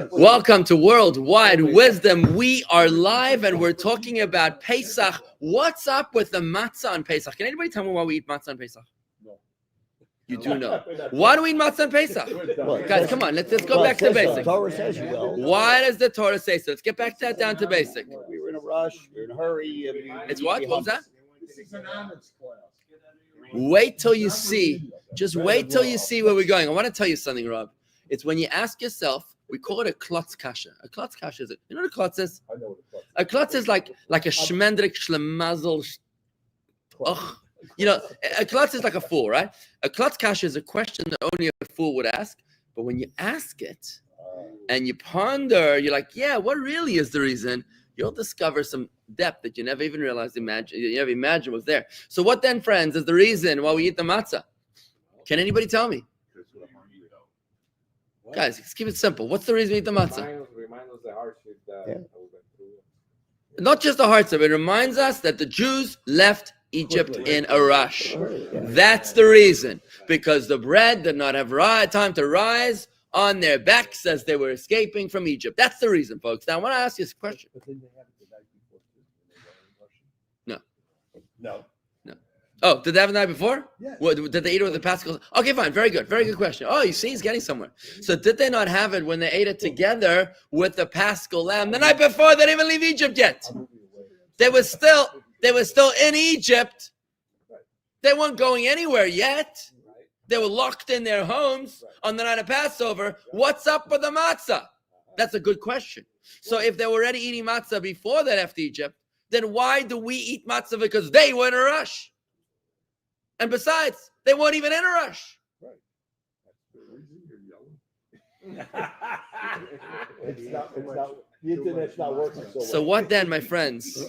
Welcome to Worldwide Wisdom. We are live and we're talking about Pesach. What's up with the matzah on Pesach? Can anybody tell me why we eat matzah on Pesach? No. You do know. Why do we eat matzah on Pesach? Guys, come on, let's go back to basics. Torah says you will. Why does the Torah say so? Let's get back to that down to basic. We were in a rush, we were in a hurry. It's what? What was that? Wait till you see. Just wait till you see where we're going. I want to tell you something, Rob. It's when you ask yourself, we call it a klotz kasha. A klotz kasha is, you know what a klotz is? I know what a klotz is. A klotz is like a shmendrik shlemazel. You know, a klotz is like a fool, right? A klotz kasha is a question that only a fool would ask. But when you ask it and you ponder, you're like, yeah, what really is the reason? You'll discover some depth that you never even realized, you never imagined was there. So what then, friends, is the reason why we eat the matzah? Can anybody tell me? Guys, let's keep it simple. What's the reason we eat the matzah? Remind us the hardship that we went through. Not just the hardship. It reminds us that the Jews left Egypt in a rush. That's the reason. Because the bread did not have time to rise on their backs as they were escaping from Egypt. That's the reason, folks. Now, I want to ask you this question. No. Oh, did they have the night before? Yeah. What, did they eat it with the Paschal? Okay, fine. Very good. Very good question. Oh, you see, he's getting somewhere. So did they not have it when they ate it together with the Paschal lamb the night before? They didn't even leave Egypt yet. They were still in Egypt. They weren't going anywhere yet. They were locked in their homes on the night of Passover. What's up with the matzah? That's a good question. So if they were already eating matzah before they left Egypt, then why do we eat matzah? Because they were in a rush. And besides, they weren't even in a rush. Right. The internet's not working so well. So what then, my friends?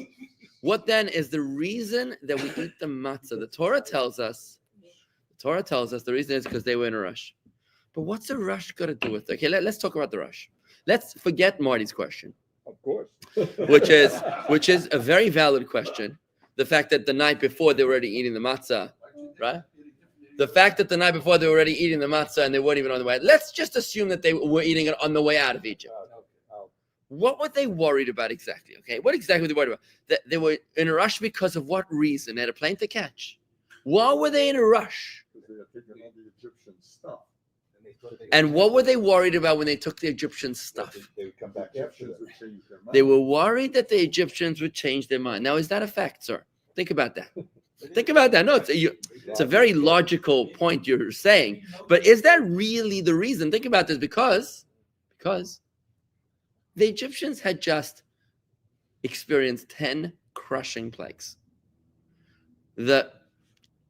What then is the reason that we eat the matzah? The Torah tells us the reason is because they were in a rush. But what's a rush got to do with it? Okay, let's talk about the rush. Let's forget Marty's question. Of course. which is a very valid question. The fact that the night before they were already eating the matzah, right? The fact that the night before they were already eating the matzah and they weren't even on the way. Let's just assume that they were eating it on the way out of Egypt. What were they worried about exactly? Okay, what exactly were they worried about? That they were in a rush because of what reason? They had a plane to catch. Why were they in a rush? Because they had taken all the Egyptian stuff. And what were they worried about when they took the Egyptian stuff? They would come back. Egyptians would change their mind. They were worried that the Egyptians would change their mind. Now, is that a fact, sir? Think about that. Think about that. No, it's a very logical point you're saying. But is that really the reason? Think about this because the Egyptians had just experienced 10 crushing plagues. The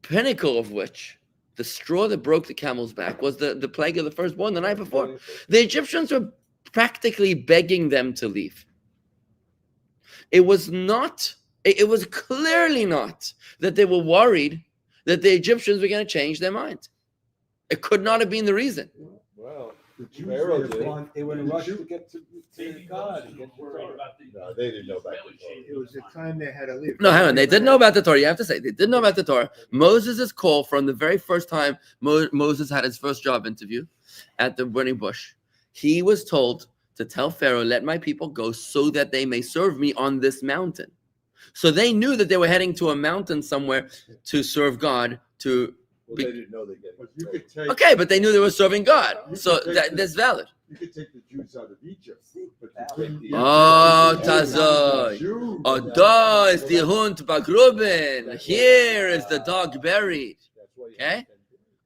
pinnacle of which, the straw that broke the camel's back, was the plague of the firstborn the night before. The Egyptians were practically begging them to leave. It was clearly not that they were worried that the Egyptians were going to change their mind. It could not have been the reason. Well, the Jews they were in a rush to get to God. No, they didn't know about the Torah. It was the time they had to leave. No, hang on. They did know about the Torah. You have to say they did know about the Torah. Moses' call from the very first time Moses had his first job interview at the burning bush. He was told to tell Pharaoh, let my people go so that they may serve me on this mountain. So they knew that they were heading to a mountain somewhere to serve God. They didn't know they get it. Okay, but they knew they were serving God. So that's valid. You could take the Jews out of Egypt. But you take the Tazoy. Da is the Hund bagruben. Here is the dog buried. Okay?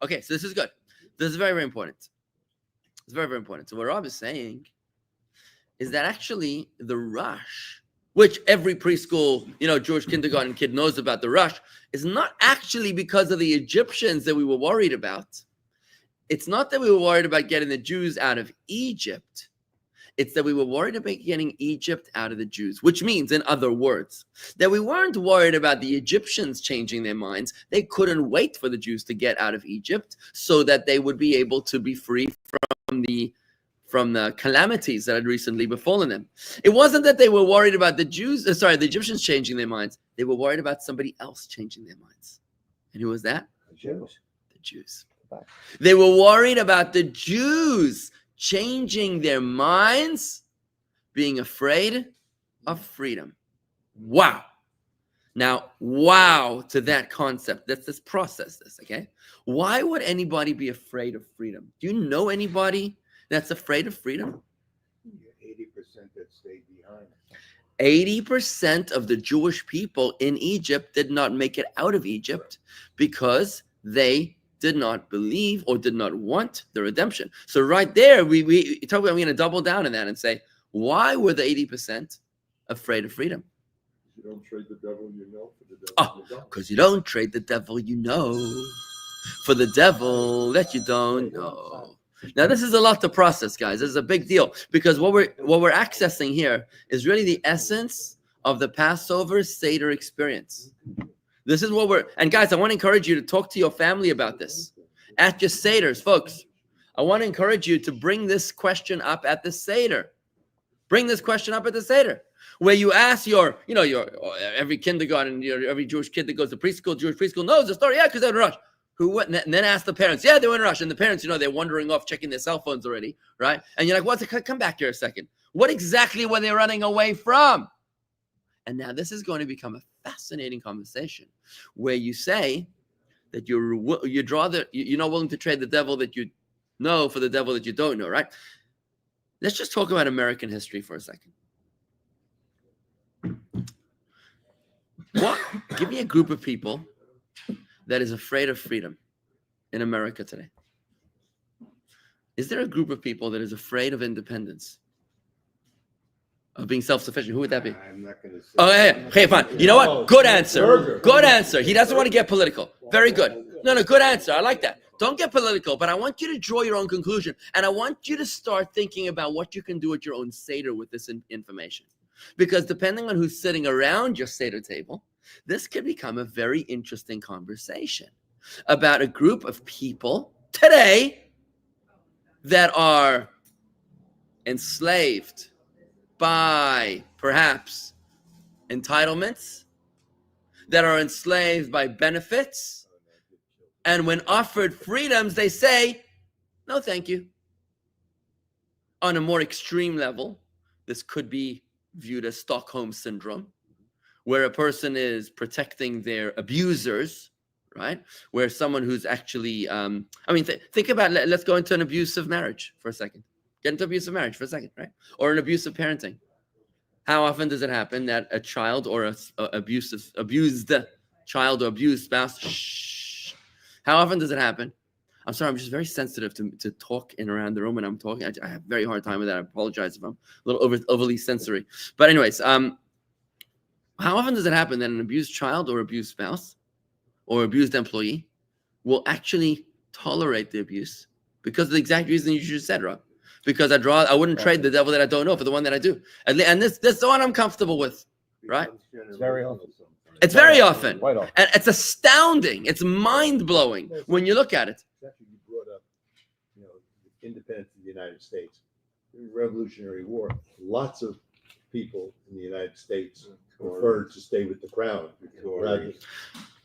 Okay, so this is good. This is very, very important. It's very, very important. So what Rob is saying is that actually the rush, which every preschool, Jewish kindergarten kid knows about the rush, is not actually because of the Egyptians that we were worried about. It's not that we were worried about getting the Jews out of Egypt. It's that we were worried about getting Egypt out of the Jews, which means, in other words, that we weren't worried about the Egyptians changing their minds. They couldn't wait for the Jews to get out of Egypt so that they would be able to be free from the calamities that had recently befallen them. It wasn't that they were worried about the Egyptians changing their minds. They were worried about somebody else changing their minds. And who was that? The Jews. The Jews. They were worried about the Jews changing their minds, being afraid of freedom. Wow. Now, wow to that concept. Let's process this, okay? Why would anybody be afraid of freedom? Do you know anybody that's afraid of freedom? 80% that stayed behind. 80% of the Jewish people in Egypt did not make it out of Egypt because they did not believe or did not want the redemption. So right there, we talk about, I'm going to double down on that and say, why were the 80% afraid of freedom? You don't trade the devil you know for the devil Oh, you don't. because you don't trade the devil you know for the devil that you don't know. Now, this is a lot to process, guys. This is a big deal because what we're accessing here is really the essence of the Passover Seder experience. This is what and guys, I want to encourage you to talk to your family about this at your Seders, folks. I want to encourage you to bring this question up at the Seder. Bring this question up at the Seder, where you ask your every kindergarten, every Jewish kid that goes to preschool, Jewish preschool knows the story. Yeah, because they're in a rush. Who went? And then ask the parents. Yeah, they were in a rush. And the parents, they're wandering off, checking their cell phones already, right? And you're like, what's it? Come back here a second. What exactly were they running away from? And now this is going to become a fascinating conversation where you say that you're not willing to trade the devil that you know for the devil that you don't know, right? Let's just talk about American history for a second. Give me a group of people that is afraid of freedom in America today. Is there a group of people that is afraid of independence? Of being self-sufficient? Who would that be? I'm not going to say. Oh, yeah. Okay, fine. You know what? Good answer. Good answer. He doesn't want to get political. Very good. No, good answer. I like that. Don't get political, but I want you to draw your own conclusion. And I want you to start thinking about what you can do at your own Seder with this information. Because depending on who's sitting around your Seder table, this could become a very interesting conversation about a group of people today that are enslaved by perhaps entitlements, that are enslaved by benefits, and when offered freedoms, they say, no, thank you. On a more extreme level, this could be viewed as Stockholm syndrome, where a person is protecting their abusers, right? Where someone who's actually, think about, let's go into an abusive marriage for a second. Get into abusive marriage for a second, right? Or an abusive parenting. How often does it happen that a child or abused child or abused spouse, how often does it happen? I'm sorry, I'm just very sensitive to talk in around the room when I'm talking. I have a very hard time with that. I apologize if I'm a little overly sensory. But anyways, how often does it happen that an abused child or abused spouse or abused employee will actually tolerate the abuse because of the exact reason you just said, Rob? Because I wouldn't trade the devil that I don't know for the one that I do. And this is the one I'm comfortable with, right? It's very often. It's very often. Quite often. And it's astounding. It's mind-blowing when you look at it. You brought up, the independence of the United States, the Revolutionary War. Lots of people in the United States preferred to stay with the crown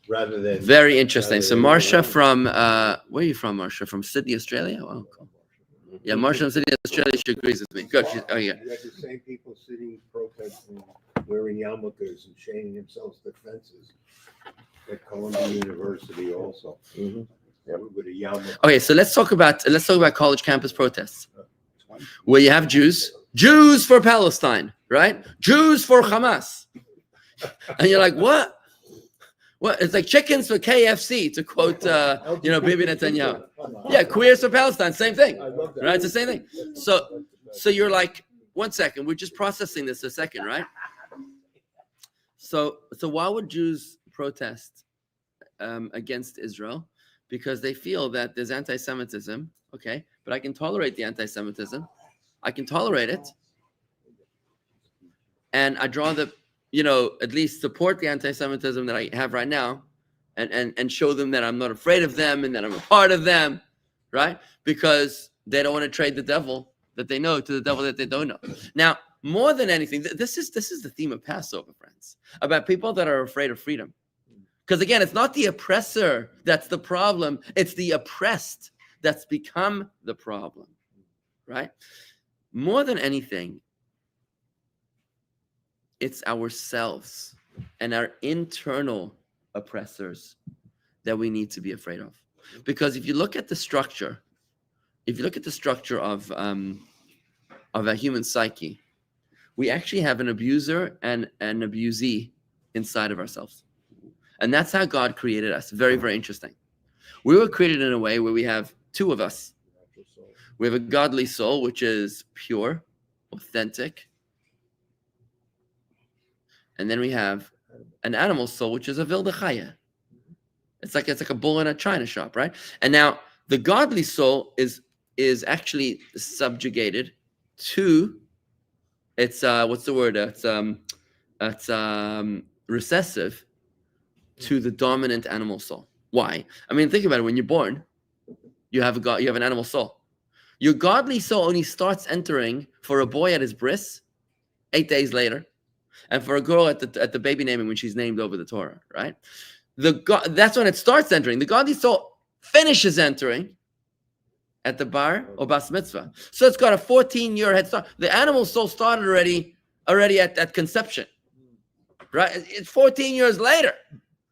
rather than. Very interesting. So Marsha from where are you from, Marsha? From Sydney, Australia? Oh, cool. Yeah, Marsha from Sydney, Australia. She agrees with me. Good. You had the same people sitting protesting, wearing yarmulkes and chaining themselves to fences at Columbia University also. Mm-hmm. With a yarmulke. Okay, so let's talk about college campus protests, where you have Jews for Palestine, right? Jews for Hamas, and you're like, what? What? It's like chickens for KFC, to quote, Bibi Netanyahu. Yeah, queers for Palestine, same thing, right? It's the same thing. So you're like, one second, we're just processing this a second, right? So why would Jews protest against Israel? Because they feel that there's anti-Semitism, okay, but I can tolerate the anti-Semitism. I can tolerate it. And I'd rather, at least support the anti-Semitism that I have right now and show them that I'm not afraid of them and that I'm a part of them, right? Because they don't want to trade the devil that they know to the devil that they don't know. Now, more than anything, this is the theme of Passover, friends, about people that are afraid of freedom. Because again, it's not the oppressor that's the problem. It's the oppressed that's become the problem, right? More than anything, it's ourselves and our internal oppressors that we need to be afraid of. Because if you look at the structure, of a human psyche, we actually have an abuser and an abusee inside of ourselves. And that's how God created us. Very, very interesting. We were created in a way where we have two of us. We have a godly soul, which is pure, authentic. And then we have an animal soul, which is a wilde chaya. It's like a bull in a china shop, right? And now the godly soul is actually subjugated to it's what's the word? It's recessive to the dominant animal soul. Why? I mean, think about it. When you're born, you have an animal soul. Your godly soul only starts entering for a boy at his bris 8 days later, and for a girl at the baby naming when she's named over the Torah, right? That's when it starts entering. The godly soul finishes entering at the bar or bas mitzvah. So it's got a 14-year head start. The animal soul started already at conception, right? It's 14 years later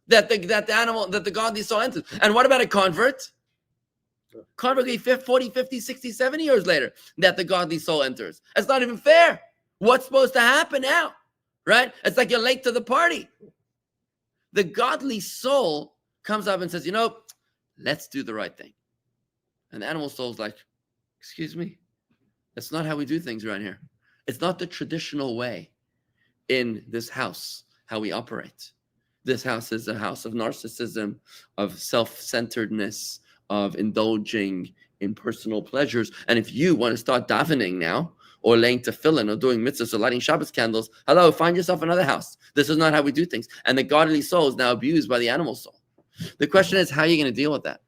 that the godly soul enters. And what about a convert? Convert will be 40, 50, 60, 70 years later that the godly soul enters. It's not even fair. What's supposed to happen now, right? It's like you're late to the party. The godly soul comes up and says, let's do the right thing. And the animal soul's like, excuse me, that's not how we do things around here. It's not the traditional way in this house, how we operate. This house is a house of narcissism, of self-centeredness, of indulging in personal pleasures. And if you want to start davening now, or laying tefillin, or doing mitzvahs, or lighting Shabbos candles, hello, find yourself another house. This is not how we do things. And the godly soul is now abused by the animal soul. The question is, how are you going to deal with that?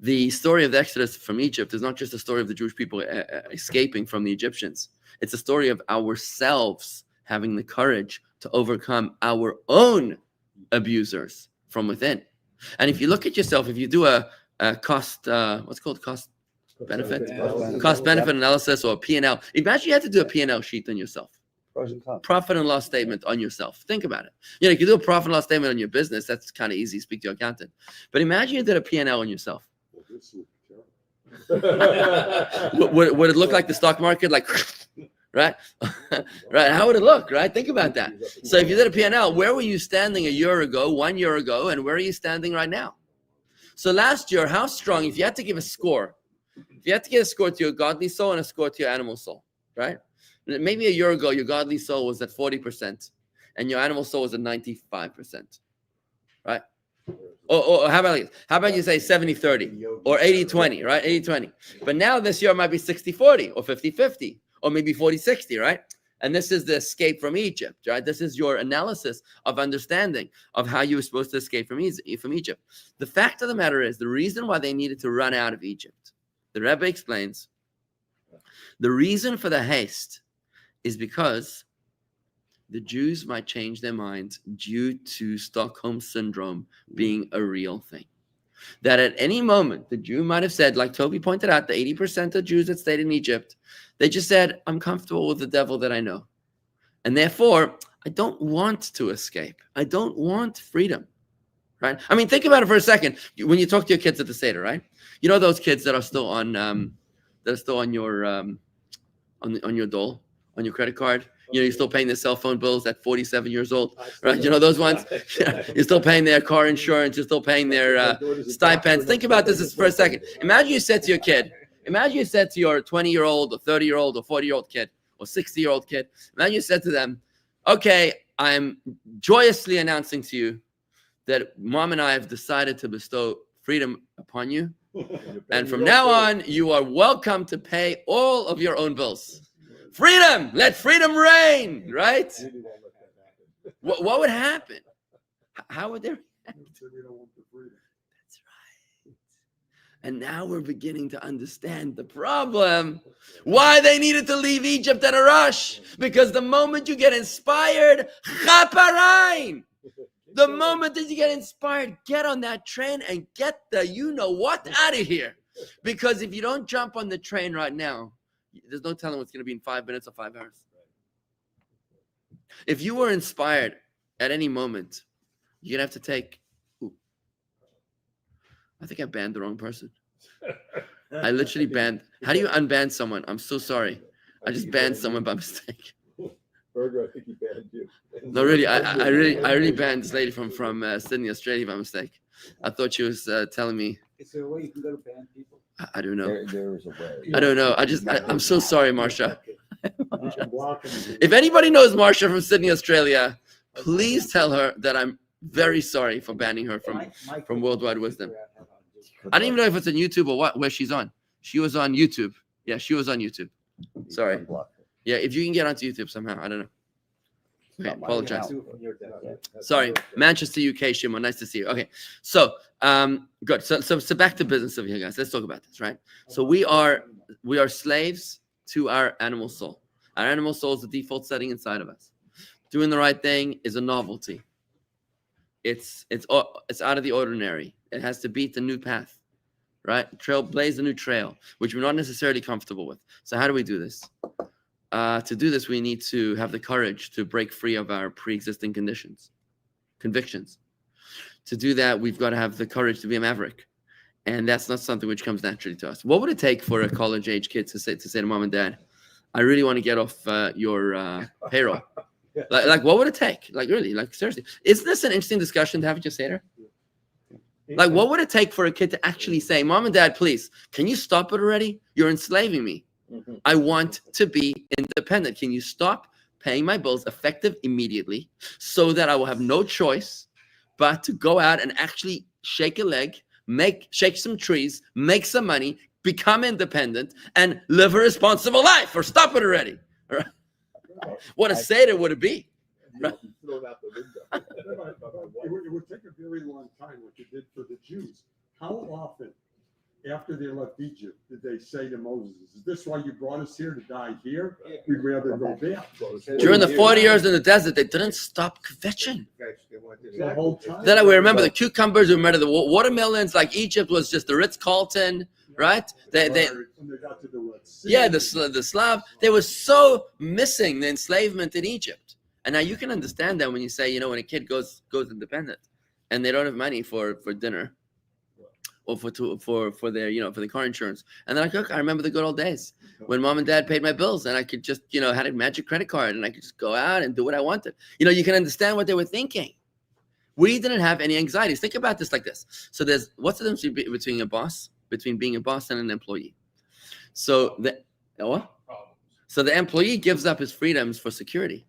The story of the Exodus from Egypt is not just a story of the Jewish people escaping from the Egyptians. It's a story of ourselves having the courage to overcome our own abusers from within. And if you look at yourself, if you do a cost benefit analysis, or a P&L, imagine you had to do a P&L sheet on yourself. Profit and loss statement on yourself. Think about it. You can do a profit and loss statement on your business. That's kind of easy. Speak to your accountant. But imagine you did a P&L on yourself. Would it look like the stock market? Like, right? Right? How would it look? Right? Think about that. So if you did a P&L, where were you standing a year ago, 1 year ago, and where are you standing right now? So last year, how strong, if you had to give a score, if you had to give a score to your godly soul and a score to your animal soul, right? Maybe a year ago, your godly soul was at 40% and your animal soul was at 95%, right? Or how about you say 70-30 or 80-20, right? 80-20. But now this year it might be 60-40 or 50-50 or maybe 40-60, right? And this is the escape from Egypt, right? This is your analysis of understanding of how you were supposed to escape from Egypt. The fact of the matter is, the reason why they needed to run out of Egypt, the Rebbe explains, the reason for the haste is because the Jews might change their minds due to Stockholm Syndrome being a real thing. That at any moment, the Jew might have said, like Toby pointed out, the 80% of Jews that stayed in Egypt, they just said, I'm comfortable with the devil that I know. And therefore, I don't want to escape. I don't want freedom, right? I mean, think about it for a second. When you talk to your kids at the Seder, right? You know those kids that are still on your on your dole, on your credit card? You're still paying their cell phone bills at 47 years old, right? You know those ones? You're still paying their car insurance. You're still paying their stipends. Think about this for a second. Imagine you said to your kid, imagine you said to your 20-year-old or 30-year-old or 40-year-old kid or 60-year-old kid, imagine you said to them, okay, I'm joyously announcing to you that Mom and I have decided to bestow freedom upon you. And from now on, you are welcome to pay all of your own bills. Freedom! Let freedom reign, right? What would happen? How would they react? That's right. And now we're beginning to understand the problem. Why they needed to leave Egypt in a rush. Because the moment you get inspired, chaparain. The moment that you get inspired, get on that train and get the you-know-what out of here. Because if you don't jump on the train right now, there's no telling what's going to be in 5 minutes or 5 hours. If you were inspired at any moment, you're going to have to take... Ooh, I think I banned the wrong person. I literally banned... How do you unban someone? I'm so sorry. I just banned someone by mistake. Burger, I think he banned you. No, really, I really banned this lady from Sydney, Australia by mistake. I thought she was telling me. Is there a way you can go to ban people? I don't know. There is a way. I don't know. I'm so sorry, Marsha. I'm blocking you. If anybody knows Marsha from Sydney, Australia, please tell her that I'm very sorry for banning her from Worldwide Wisdom. I don't even know if it's on YouTube or what, where she's on. She was on YouTube. Yeah, she was on YouTube. Sorry. Unblock her. Yeah, if you can get onto YouTube somehow, I don't know. Okay, Not my apologize. account. Sorry, Manchester, UK, Shimon. Nice to see you. Okay, so good. So back to business over here, guys. Let's talk about this, right? So we are slaves to our animal soul. Our animal soul is the default setting inside of us. Doing the right thing is a novelty. It's out of the ordinary. It has to beat the new path, right? Blaze a new trail, which we're not necessarily comfortable with. So how do we do this? To do this, we need to have the courage to break free of our pre-existing convictions. To do that, we've got to have the courage to be a maverick, and that's not something which comes naturally to us. What would it take for a college-age kid to say to mom and dad, "I really want to get off your payroll"? Like, what would it take? Like, really? Like, seriously? Isn't this an interesting discussion to have with your Seder? Like, what would it take for a kid to actually say, "Mom and Dad, please, can you stop it already? You're enslaving me. I want to be independent. Can you stop paying my bills effective immediately so that I will have no choice but to go out and actually shake a leg, shake some trees, make some money, become independent, and live a responsible life, or stop it already." Right? What a Seder would it be? Right? Thrown out the window. It would take a very long time, like it did for the Jews. How often, after they left Egypt, did they say to Moses, "Is this why you brought us here, to die here? We'd rather go there." During the 40 years in the desert, they didn't stop kvetching. The whole time. Then we remember the cucumbers, we remember the watermelons, like Egypt was just the Ritz-Carlton, right? When they got to the Red Sea. Yeah, the Slav. They were so missing the enslavement in Egypt. And now you can understand that when you say, when a kid goes independent and they don't have money for dinner or for their, for the car insurance. And they're like, "Look, I remember the good old days when mom and dad paid my bills and I could just, had a magic credit card and I could just go out and do what I wanted." You can understand what they were thinking. We didn't have any anxieties. Think about this like this. So what's the difference between being a boss and an employee? So the employee gives up his freedoms for security,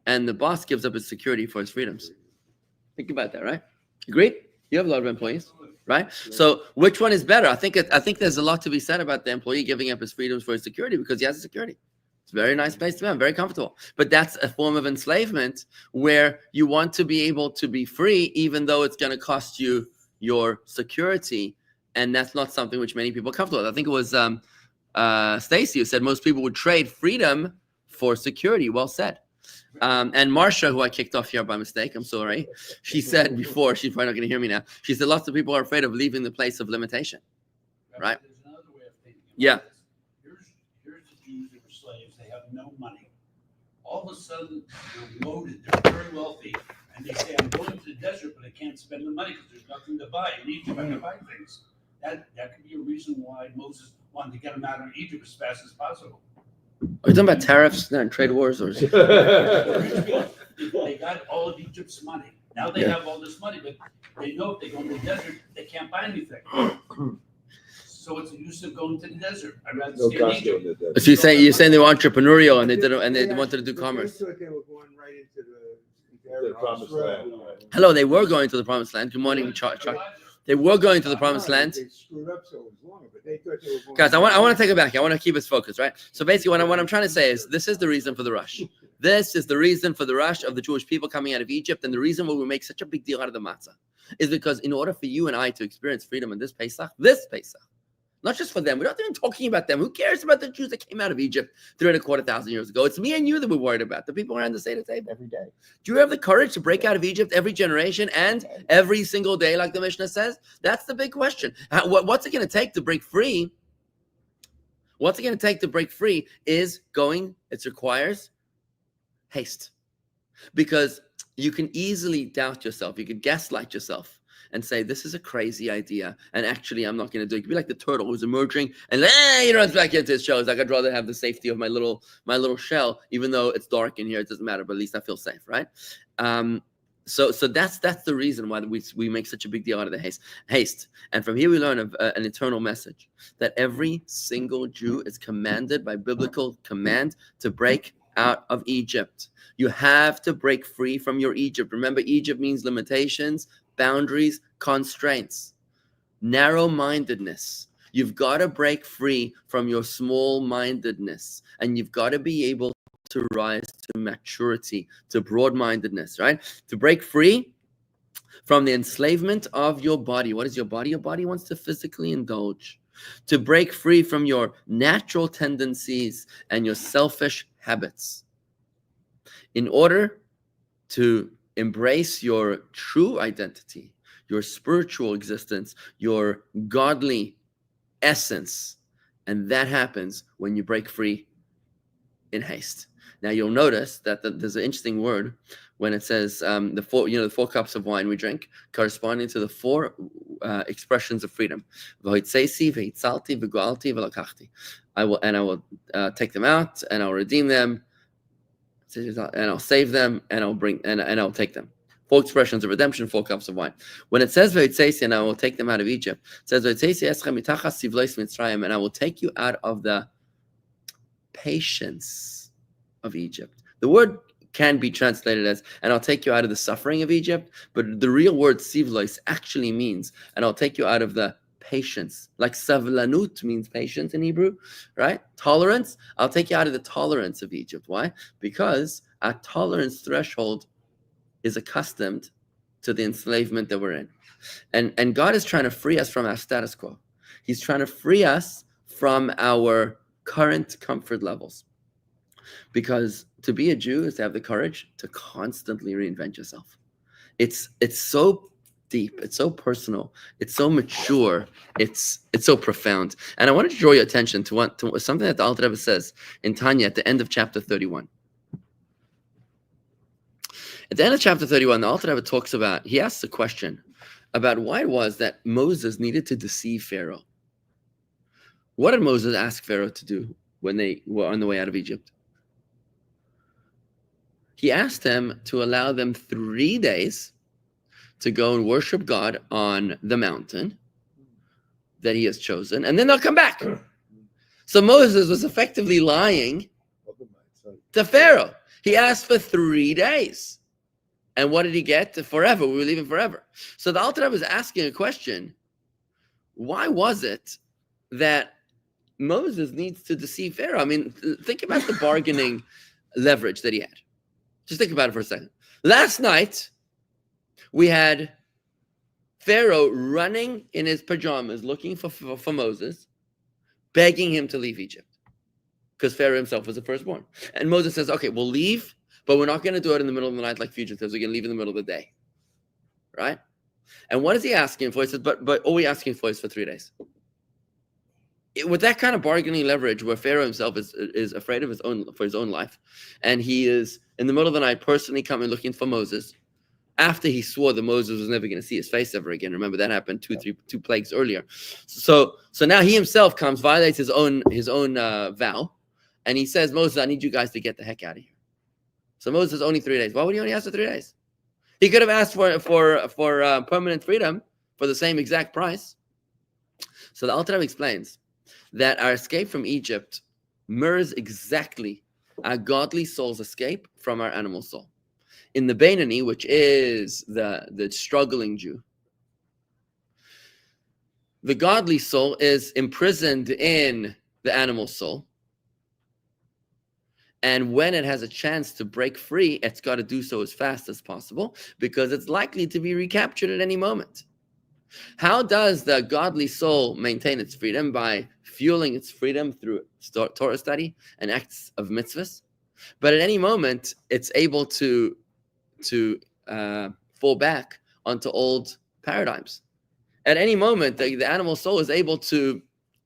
and the boss gives up his security for his freedoms. Think about that, right? Agreed? You have a lot of employees, right? So which one is better? I think there's a lot to be said about the employee giving up his freedoms for his security, because he has a security. It's a very nice place to be. I'm very comfortable. But that's a form of enslavement where you want to be able to be free, even though it's going to cost you your security. And that's not something which many people are comfortable with. I think it was Stacy who said most people would trade freedom for security. Well said. And Marsha, who I kicked off here by mistake, I'm sorry. She said before, she's probably not going to hear me now. She said lots of people are afraid of leaving the place of limitation. Right? There's another way of thinking. Yeah. Here's the Jews that were slaves. They have no money. All of a sudden, they're loaded. They're very wealthy. And they say, "I'm going to the desert, but I can't spend the money because there's nothing to buy. In Egypt, I can buy things." That could be a reason why Moses wanted to get them out of Egypt as fast as possible. Are you talking about tariffs and trade wars? Or They got all of Egypt's money. Now they have all this money, but they know if they go to the desert, they can't buy anything. So it's the use of going to the desert. I'd rather No stay in cost Egypt. in the So you're saying they were entrepreneurial and they wanted to do commerce. They thought they were going right into The promised land. Hello, they were going to the promised land. Good morning, Chuck. They were going to the promised land. They screwed up so it was longer, but they thought they were going. Guys, I want to take it back. I want to keep us focused, right? So basically, what I'm trying to say is this is the reason for the rush. This is the reason for the rush of the Jewish people coming out of Egypt, and the reason why we make such a big deal out of the matzah is because in order for you and I to experience freedom in this Pesach, Not just for them. We're not even talking about them. Who cares about the Jews that came out of Egypt 3,250 years ago? It's me and you that we're worried about. The people around the Seder table. Every day. Do you have the courage to break out of Egypt every generation and every single day, like the Mishnah says? That's the big question. What's it going to take to break free? What's it going to take to break free is going. It requires haste. Because you can easily doubt yourself. You can gaslight yourself and say, this is a crazy idea, and actually I'm not going to do it. You can be like the turtle who's emerging and runs back into his shell. It's like, I'd rather have the safety of my little shell, even though it's dark in here, it doesn't matter, but at least I feel safe, right? So that's the reason why we make such a big deal out of the haste. And from here we learn an eternal message, that every single Jew is commanded by biblical command to break out of Egypt. You have to break free from your Egypt. Remember, Egypt means limitations, boundaries, constraints, narrow-mindedness. You've got to break free from your small-mindedness, and you've got to be able to rise to maturity, to broad-mindedness, right? To break free from the enslavement of your body. What is your body? Your body wants to physically indulge. To break free from your natural tendencies and your selfish habits. In order to embrace your true identity, your spiritual existence, your godly essence. And that happens when you break free in haste. Now you'll notice that there's an interesting word when it says the 4 cups of wine we drink, corresponding to the 4 expressions of freedom. I will take them out, and I'll redeem them, and I'll save them, and I'll take them. 4 expressions of redemption, 4 cups of wine. When it says and I will take them out of Egypt, it says and I will take you out of the patience of Egypt. The word can be translated as, and I'll take you out of the suffering of Egypt, but the real word sivlois actually means, and I'll take you out of the patience. Like savlanut means patience in Hebrew, right? Tolerance. I'll take you out of the tolerance of Egypt. Why? Because our tolerance threshold is accustomed to the enslavement that we're in. And God is trying to free us from our status quo. He's trying to free us from our current comfort levels. Because to be a Jew is to have the courage to constantly reinvent yourself. It's so deep, it's so personal, it's so mature, it's so profound. And I wanted to draw your attention to something that the Alter Rebbe says in Tanya at the end of chapter 31. At the end of chapter 31, the Alter Rebbe talks about, he asks a question about why it was that Moses needed to deceive Pharaoh. What did Moses ask Pharaoh to do when they were on the way out of Egypt? He asked them to allow them 3 days to go and worship God on the mountain that he has chosen, and then they'll come back. So Moses was effectively lying to Pharaoh. He asked for 3 days. And what did he get? Forever. We were leaving forever. So the Alter Rebbe was asking a question. Why was it that Moses needs to deceive Pharaoh? I mean, think about the bargaining leverage that he had. Just think about it for a second. Last night, we had Pharaoh running in his pajamas, looking for Moses, begging him to leave Egypt. Because Pharaoh himself was the firstborn. And Moses says, okay, we'll leave, but we're not going to do it in the middle of the night like fugitives. We're going to leave in the middle of the day. Right? And what is he asking for? He says, but all we're asking for is for 3 days. With that kind of bargaining leverage, where Pharaoh himself is afraid of his own life, and he is in the middle of the night personally coming looking for Moses, after he swore that Moses was never going to see his face ever again. Remember that happened 2 plagues earlier. So now he himself comes, violates his own vow, and he says, Moses, I need you guys to get the heck out of here. So Moses, only 3 days. Why would he only ask for 3 days? He could have asked for permanent freedom for the same exact price. So the Alter Rebbe explains that our escape from Egypt mirrors exactly our godly soul's escape from our animal soul. In the Beinoni, which is the struggling Jew, the godly soul is imprisoned in the animal soul. And when it has a chance to break free, it's got to do so as fast as possible because it's likely to be recaptured at any moment. How does the godly soul maintain its freedom? By fueling its freedom through Torah study and acts of mitzvahs. But at any moment, it's able to fall back onto old paradigms. At any moment, the animal soul is able to,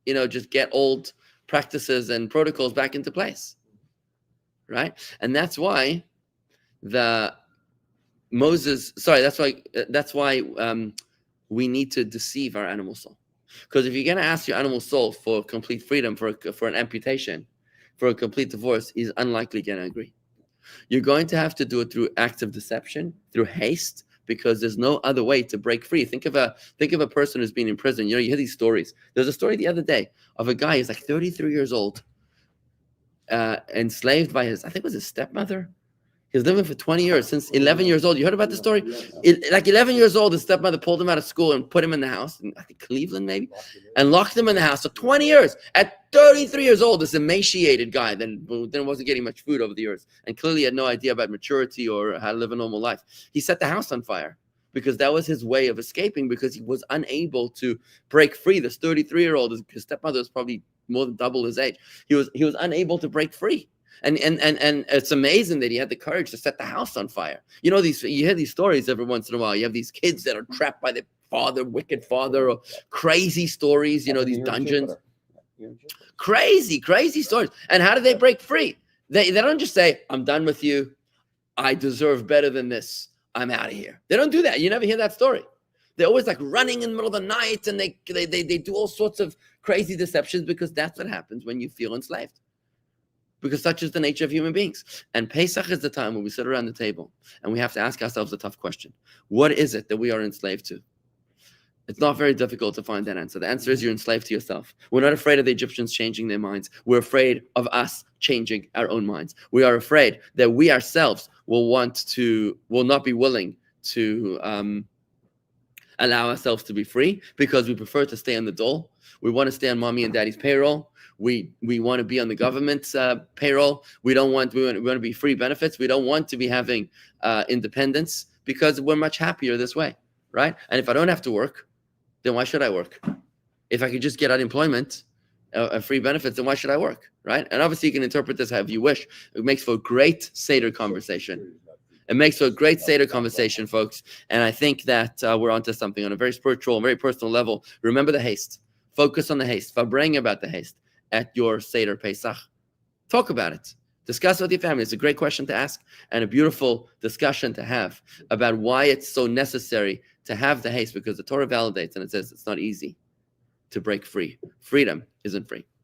just get old practices and protocols back into place, right? And that's why that's why we need to deceive our animal soul. Because if you're going to ask your animal soul for complete freedom, for an amputation, for a complete divorce, he's unlikely going to agree. You're going to have to do it through acts of deception, through haste, because there's no other way to break free. Think of a person who's been in prison. You hear these stories. There's a story the other day of a guy who's like 33 years old, enslaved by I think it was his stepmother. He was living for 20 years, since 11 years old. You heard about the story? Like 11 years old, his stepmother pulled him out of school and put him in the house, in, I think Cleveland maybe, and locked him in the house for 20 years. At 33 years old, this emaciated guy then wasn't getting much food over the years, and clearly had no idea about maturity or how to live a normal life. He set the house on fire because that was his way of escaping, because he was unable to break free. This 33-year-old, his stepmother was probably more than double his age. He was unable to break free. And it's amazing that he had the courage to set the house on fire. You hear these stories every once in a while. You have these kids that are trapped by their father, wicked father, or crazy stories, these dungeons. Crazy stories. And how do they break free? They don't just say, I'm done with you. I deserve better than this. I'm out of here. They don't do that. You never hear that story. They're always like running in the middle of the night, and they do all sorts of crazy deceptions, because that's what happens when you feel enslaved. Because such is the nature of human beings. And Pesach is the time when we sit around the table and we have to ask ourselves a tough question. What is it that we are enslaved to? It's not very difficult to find that answer. The answer is you're enslaved to yourself. We're not afraid of the Egyptians changing their minds. We're afraid of us changing our own minds. We are afraid that we ourselves will not be willing to allow ourselves to be free, because we prefer to stay on the dole. We want to stay on mommy and daddy's payroll. We want to be on the government's payroll. We want to be free benefits. We don't want to be having independence, because we're much happier this way, right? And if I don't have to work, then why should I work? If I could just get unemployment, free benefits, then why should I work, right? And obviously you can interpret this however you wish. It makes for a great Seder conversation. It makes for a great Seder conversation, folks. And I think that we're onto something on a very spiritual and very personal level. Remember the haste. Focus on the haste. Fabring about the haste at your Seder Pesach. Talk about it. Discuss it with your family. It's a great question to ask and a beautiful discussion to have about why it's so necessary to have the haste, because the Torah validates and it says it's not easy to break free. Freedom isn't free.